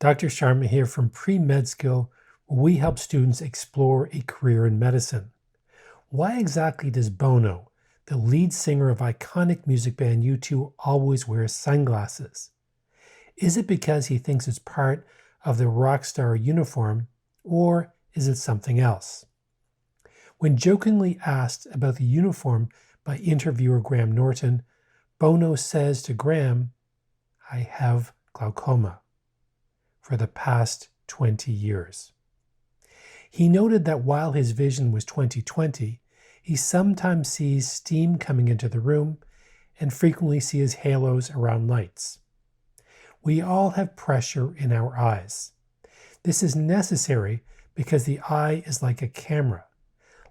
Dr. Sharma here from Medskl, where we help students explore a career in medicine. Why exactly does Bono, the lead singer of iconic music band U2, always wear sunglasses? Is it because he thinks it's part of the rock star uniform, or is it something else? When jokingly asked about the uniform by interviewer Graham Norton, Bono says to Graham, "I have glaucoma," for the past 20 years. He noted that while his vision was 20/20, he sometimes sees steam coming into the room and frequently sees halos around lights. We all have pressure in our eyes. This is necessary because the eye is like a camera.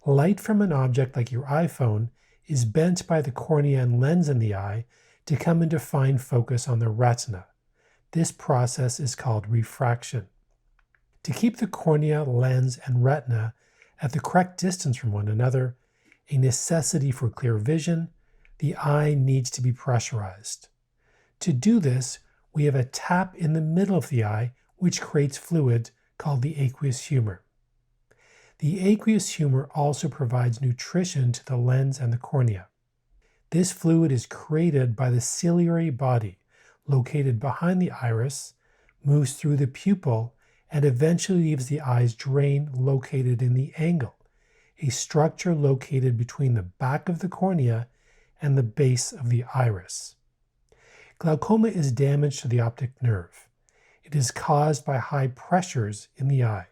Light from an object like your iPhone is bent by the cornea and lens in the eye to come into fine focus on the retina. This process is called refraction. To keep the cornea, lens, and retina at the correct distance from one another, a necessity for clear vision, the eye needs to be pressurized. To do this, we have a tap in the middle of the eye which creates fluid called the aqueous humor. The aqueous humor also provides nutrition to the lens and the cornea. This fluid is created by the ciliary body located behind the iris, moves through the pupil, and eventually leaves the eye's drain located in the angle, a structure located between the back of the cornea and the base of the iris. Glaucoma is damage to the optic nerve. It is caused by high pressures in the eye.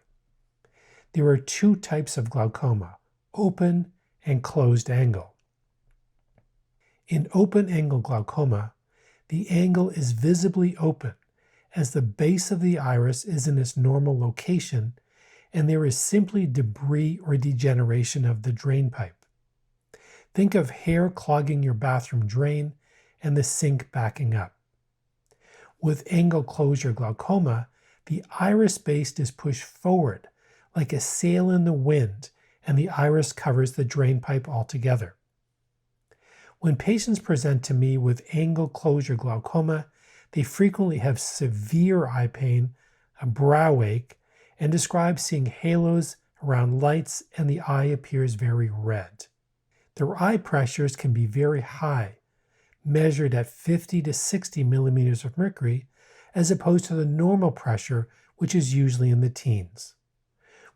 There are two types of glaucoma, open and closed angle. In open angle glaucoma, the angle is visibly open as the base of the iris is in its normal location and there is simply debris or degeneration of the drain pipe. Think of hair clogging your bathroom drain and the sink backing up. With angle closure glaucoma, the iris base is pushed forward like a sail in the wind and the iris covers the drain pipe altogether. When patients present to me with angle closure glaucoma, they frequently have severe eye pain, a brow ache, and describe seeing halos around lights and the eye appears very red. Their eye pressures can be very high, measured at 50 to 60 millimeters of mercury, as opposed to the normal pressure, which is usually in the teens.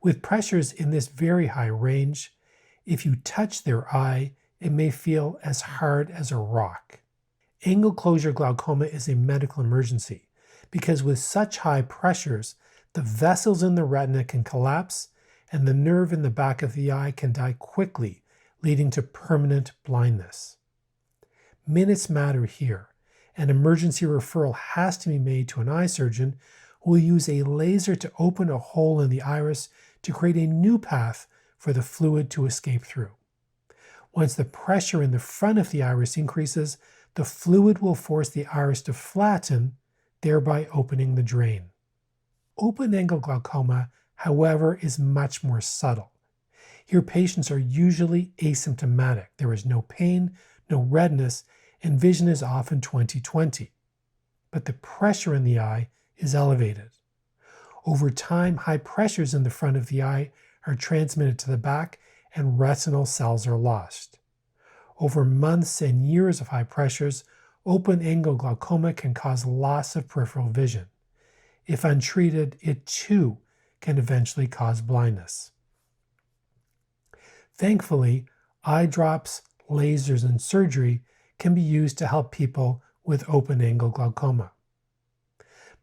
With pressures in this very high range, if you touch their eye, it may feel as hard as a rock. Angle closure glaucoma is a medical emergency because with such high pressures, the vessels in the retina can collapse and the nerve in the back of the eye can die quickly, leading to permanent blindness. Minutes matter here. An emergency referral has to be made to an eye surgeon who will use a laser to open a hole in the iris to create a new path for the fluid to escape through. Once the pressure in the front of the iris increases, the fluid will force the iris to flatten, thereby opening the drain. Open-angle glaucoma, however, is much more subtle. Here, patients are usually asymptomatic. There is no pain, no redness, and vision is often 20/20. But the pressure in the eye is elevated. Over time, high pressures in the front of the eye are transmitted to the back and retinal cells are lost. Over months and years of high pressures, open-angle glaucoma can cause loss of peripheral vision. If untreated, it too can eventually cause blindness. Thankfully, eye drops, lasers, and surgery can be used to help people with open-angle glaucoma.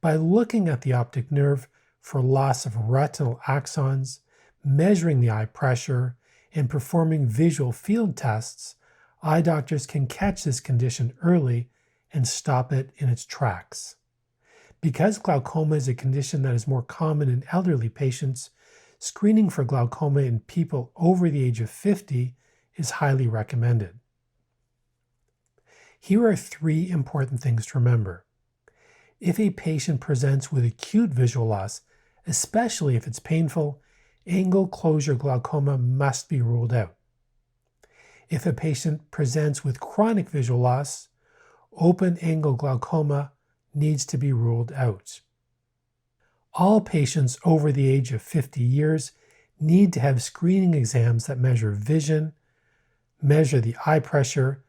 By looking at the optic nerve for loss of retinal axons, measuring the eye pressure, and performing visual field tests, eye doctors can catch this condition early and stop it in its tracks. Because glaucoma is a condition that is more common in elderly patients, screening for glaucoma in people over the age of 50 is highly recommended. Here are three important things to remember. If a patient presents with acute visual loss, especially if it's painful, angle closure glaucoma must be ruled out. If a patient presents with chronic visual loss, open-angle glaucoma needs to be ruled out. All patients over the age of 50 years need to have screening exams that measure vision, measure the eye pressure,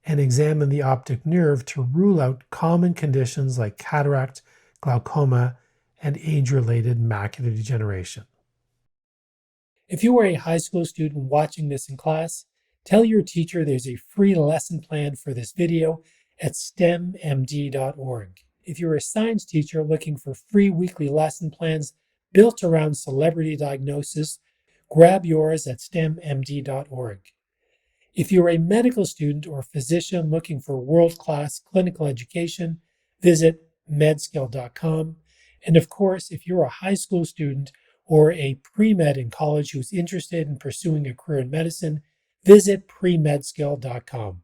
and examine the optic nerve to rule out common conditions like cataract, glaucoma, and age-related macular degeneration. If you are a high school student watching this in class, tell your teacher there's a free lesson plan for this video at stemmd.org. If you're a science teacher looking for free weekly lesson plans built around celebrity diagnosis, grab yours at stemmd.org. If you're a medical student or physician looking for world-class clinical education, visit Medskl.com. And of course, if you're a high school student or a premed in college who's interested in pursuing a career in medicine, visit premedskl.com.